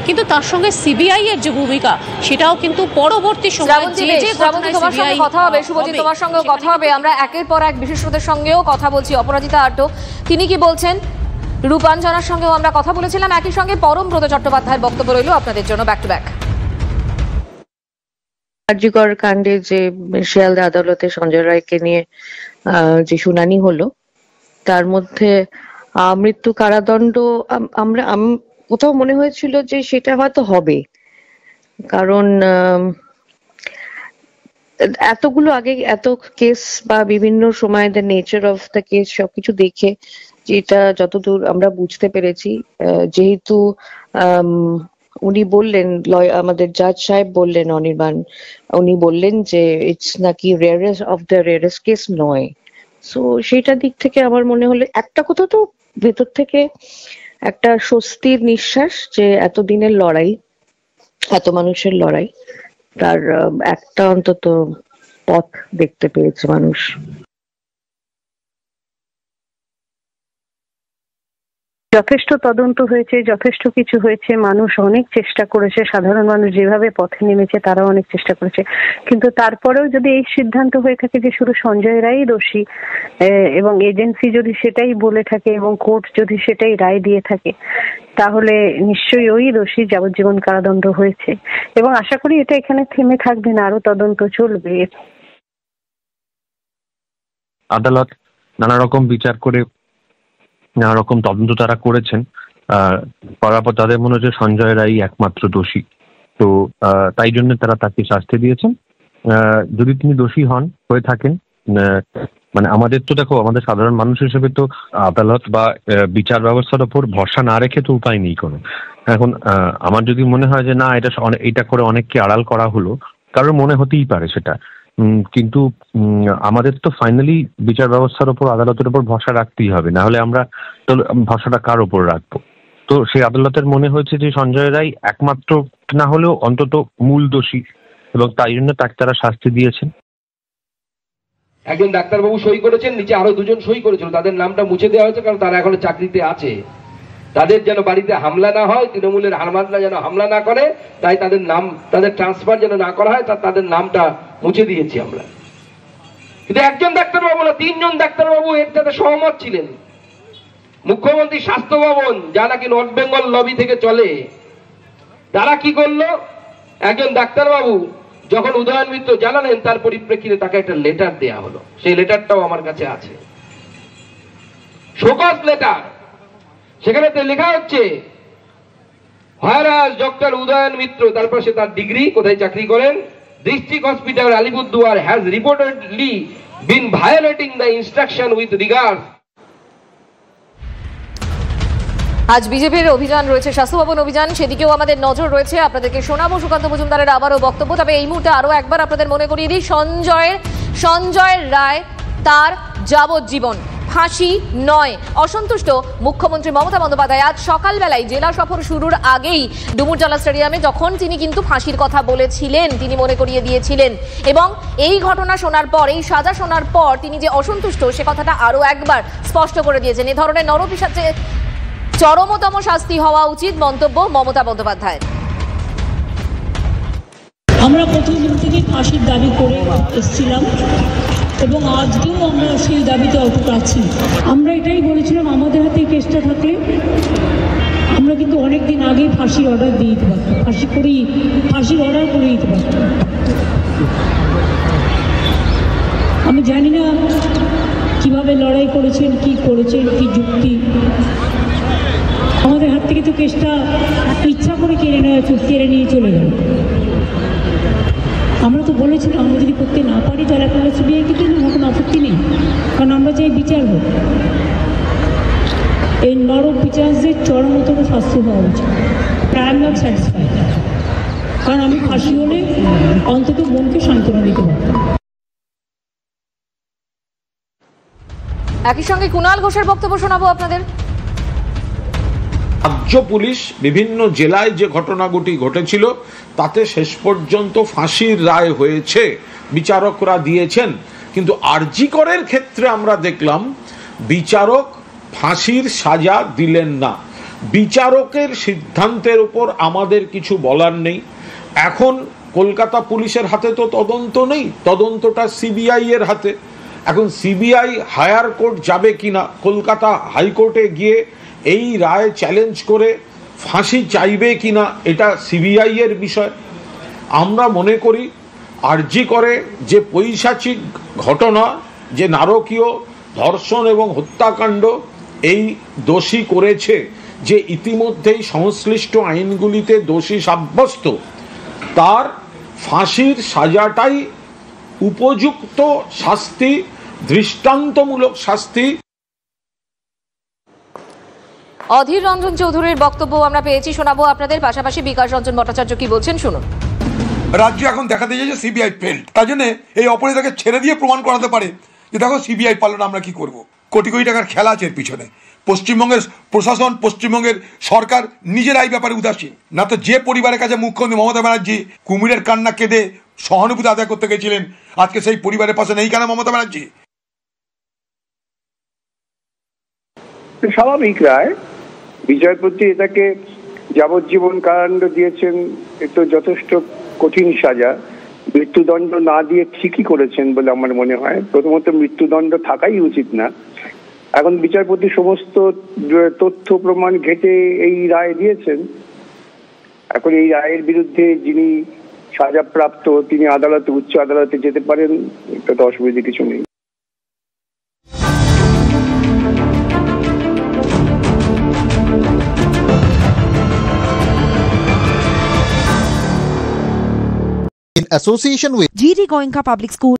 কিন্তু তার সঙ্গে সিবিআই এর যে ভূমিকা সেটাও কিন্তু পরবর্তী সময়ে তোমার সঙ্গে কথা হবে, শুভজিৎ তোমার সঙ্গে কথা হবে। আমরা একের পর এক বিশেষজ্ঞদের সঙ্গেও কথা বলছি। অপরাজিতা আড্ড তিনি কি বলছেন, রূপাঞ্জনার সঙ্গেও আমরা কথা বলেছিলাম। একই সঙ্গে পরমব্রত চট্টোপাধ্যায়ের বক্তব্য রইল আপনাদের জন্য ব্যাক টু ব্যাক। কার্যকর কাণ্ডে যে শিয়ালদা আদালতে সঞ্জয় রায়কে নিয়ে যে শুনানি হলো, তার মধ্যে মৃত্যু কারাদণ্ড আমরা কোথাও মনে হয়েছিল যে সেটা হয়তো হবে, কারণ এতগুলো আগে এত কেস বা বিভিন্ন সময় the nature of the case সবকিছু দেখে যেটা যতদূর আমরা বুঝতে পেরেছি, যেহেতু উনি বললেন, আমাদের জাজ সাহেব বললেন, অনির্বাণ, উনি বললেন যে ইটস নাকি rarest of the rarest case নয়। সো সেইটা দিক থেকে আমার মনে হলো একটা কথা তো ভেতর থেকে একটা স্বস্তির নিঃশ্বাস, যে এতদিনের লড়াই, এত মানুষের লড়াই, তার একটা অন্তত পথ দেখতে পেয়েছে মানুষ। যথেষ্ট তদন্ত হয়েছে, যথেষ্ট কিছু হয়েছে, মানুষ অনেক চেষ্টা করেছে, সাধারণ মানুষ যেভাবে পথে নেমেছে তারাও অনেক চেষ্টা করেছে, কিন্তু তারপরেও যদি এই সিদ্ধান্ত হয়ে থাকে যে শুধু সঞ্জয় রায়ই দোষী, এবং এজেন্সি যদি সেটাই বলে থাকে এবং কোর্ট যদি সেটাই রায় দিয়ে থাকে, তাহলে নিশ্চয়ই ওই দোষী, যাবজ্জীবন কারাদণ্ড হয়েছে। এবং আশা করি এটা এখানে থেমে থাকবে না, আরো তদন্ত চলবে। আদালত নানা রকম বিচার করে নানা রকম তদন্ত তারা করেছেন, করার পর তাদের মনে হচ্ছে সঞ্জয় রায় একমাত্র দোষী। তো তাই জন্য তারা তাকে শাস্তি দিয়েছেন। যদি তিনি দোষী হয়ে থাকেন, মানে আমাদের তো দেখো, আমাদের সাধারণ মানুষ হিসেবে তো আদালত বা বিচার ব্যবস্থার ওপর ভরসা না রেখে তো উপায় নেই কোনো। এখন আমার যদি মনে হয় যে না, এটা করে অনেককে আড়াল করা হলো, কারোর মনে হতেই পারে সেটা, কিন্তু আমাদের তো ফাইনালি বিচার ব্যবস্থার উপর, আদালতের উপর ভরসা রাখতেই হবে, না হলে আমরা তো ভরসাটা কার উপর রাখবো? তো সেই আদালতের মনে হয়েছে যে সঞ্জয় রায় একমাত্র না হলেও অন্তত মূল দোষী, এবং তাই জন্য তাকে তারা শাস্তি দিয়েছেন। একজন ডাক্তারবাবু সই করেছেন, নিচে আরো দুজন সই করেছিল, তাদের নামটা মুছে দেওয়া হয়েছে, কারণ তারা এখনো চাকরিতে আছে। তাদের যেন বাড়িতে হামলা না হয়, তৃণমূলের হারমাদরা যেন হামলা না করে, তাই তাদের নাম, তাদের ট্রান্সফার যেন না করা হয়, তাদের নামটা মুছে দিয়েছি আমরা। কিন্তু একজন ডাক্তারবাবু না, 3 জন ডাক্তারবাবু এর সাথে সহমত ছিলেন। মুখ্যমন্ত্রী স্বাস্থ্য ভবন, যা নাকি নর্থ বেঙ্গল লবি থেকে চলে, তারা কি করলো, একজন ডাক্তারবাবু যখন উদয়ন মিত্র জানালেন, তার পরিপ্রেক্ষিতে তাকে একটা লেটার দেয়া হলো। সেই লেটারটাও আমার কাছে আছে, শোকজ লেটার। সেখানে লেখা হচ্ছে, whereas ডক্টর উদয়ন মিত্র, তারপর সে তার ডিগ্রি, কোথায় চাকরি করেন, district hospital Alipurduar has reportedly been violating the instruction with regard. আজ বিজেপির অভিযান রয়েছে, স্বাস্থ্য ভবন অভিযান, সেদিকেও আমাদের নজর রয়েছে। আপনাদেরকে শোনাবো সুকান্ত মজুমদারের আবারও বক্তব্য। তবে এই মুহূর্তে আরো একবার আপনাদের মনে করিয়ে দিই, সঞ্জয় রায় তার যাবজ্জীবন, ফাঁসি নয়। অসন্তুষ্ট মুখ্যমন্ত্রী মমতা বন্দ্যোপাধ্যায় আজ সকালবেলায় জেলা সফর শুরুর আগেই ডুমুরজলা স্টেডিয়ামে যখন তিনি কিন্তু ফাঁসির কথা বলেছিলেন, তিনি মনে করিয়ে দিয়েছিলেন, এবং এই ঘটনা শোনার পর, এই সাজা শোনার পর তিনি যে অসন্তুষ্ট সে কথাটা আরো একবার স্পষ্ট করে দিয়েছেন। এ ধরনের নরপিশাচে চরমতম শাস্তি হওয়া উচিত, মন্তব্য মমতা বন্দ্যোপাধ্যায়। আমরা প্রথম দিন থেকে ফাঁসির দাবি করে এসেছিলাম এবং আজকেও আমরা সেই দাবিতে অটুট আছি। আমরা এটাই বলেছিলাম, আমাদের হাতে কেসটা থাকলে আমরা কিন্তু অনেকদিন আগেই ফাঁসির অর্ডার দিয়ে দিতে পারতাম, ফাঁসির অর্ডার করে দিতে পারতাম। আমি জানি না কিভাবে লড়াই করেছেন, কি করেছেন, কি যুক্তি। আমাদের হাত থেকে তো কেসটা ইচ্ছা করে কেড়ে নিয়ে চলে গেল। আমরা তো বলেছিলাম, আমরা যদি করতে না পারি তাহলে আপনারা সিবিআইকে দিন, আমার কোনো আপত্তি নেই, কারণ আমরা চাই বিচার হোক। এই নরপিশাচদের চরমতম শাস্তি হওয়া উচিত। আই এম নট স্যাটিসফাইড, কারণ আমি ফাঁসি হলে অন্তত মনকে সান্ত্বনা দিতে পারতাম। একই সঙ্গে কুণাল ঘোষের বক্তব্য শোনাবো আপনাদের। রাজ্য পুলিশ বিভিন্ন জেলায় যে ঘটনাগুলি ঘটেছিল তাতে শেষ পর্যন্ত ফাঁসির রায় হয়েছে, বিচারকরা দিয়েছেন। কিন্তু আরজি করের ক্ষেত্রে আমরা দেখলাম বিচারক ফাঁসির সাজা দিলেন না, বিচারকের সিদ্ধান্তের উপর আমাদের কিছু বলার নেই। এখন কলকাতা পুলিশের হাতে তো তদন্ত নেই, তদন্তটা সিবিআই এর হাতে। এখন সিবিআই হায়ার কোর্ট যাবে কিনা, কলকাতা হাইকোর্টে গিয়ে এই রায় চ্যালেঞ্জ করে ফাঁসি চাইবে কিনা, এটা সিবিআই এর বিষয়। আমরা মনে করি আরজি করে যে পৈশাচিক ঘটনা, যে নারকীয় ধর্ষণ এবং হত্যাকাণ্ড এই দোষী করেছে, যে ইতিমধ্যেই সংশ্লিষ্ট আইনগুলিতে দোষী সাব্যস্ত, তার ফাঁসির সাজাটাই উপযুক্ত শাস্তি, দৃষ্টান্তমূলক শাস্তি। অধীর রঞ্জন চৌধুরীর বক্তব্য আমরা পেয়েছি, শোনাবো আপনাদের। পাশাপাশি বিকাশ রঞ্জন ভট্টাচার্য কি বলছেন শুনুন। রাজ্য এখন দেখাতে চাইছে সিবিআই ফেল, তার জন্য এই অপরাধীকে ছেড়ে দিয়ে প্রমাণ করাতে পারে যে দেখো সিবিআই পারলো না, আমরা কি করব। কোটি কোটি টাকার খেলা আছে এর পিছনে। পশ্চিমবঙ্গের প্রশাসন, পশ্চিমবঙ্গের সরকার নিজেরাই ব্যাপারে উদাসীন। না তো যে পরিবারের কাছে মুখ্যমন্ত্রী মমতা ব্যানার্জি কুমিরের কান্না কেঁদে সহানুভূতি আদায় করতে গেছিলেন, আজকে সেই পরিবারের পাশে নেই কেন মমতা ব্যানার্জি? স্বাভাবিক রায়, বিচারপতি এটাকে যাবজ্জীবন কারাদণ্ড দিয়েছেন, এ তো যথেষ্ট কঠিন সাজা। মৃত্যুদণ্ড না দিয়ে ঠিকই করেছেন বলে আমার মনে হয়। প্রথমত মৃত্যুদণ্ড থাকাই উচিত না। এখন বিচারপতি সমস্ত তথ্য প্রমাণ ঘেঁটে এই রায় দিয়েছেন। এখন এই রায়ের বিরুদ্ধে যিনি সাজাপ্রাপ্ত তিনি আদালতে, উচ্চ আদালতে যেতে পারেন, এটাতে অসুবিধা কিছু নেই। In association with GD Goenka Public School.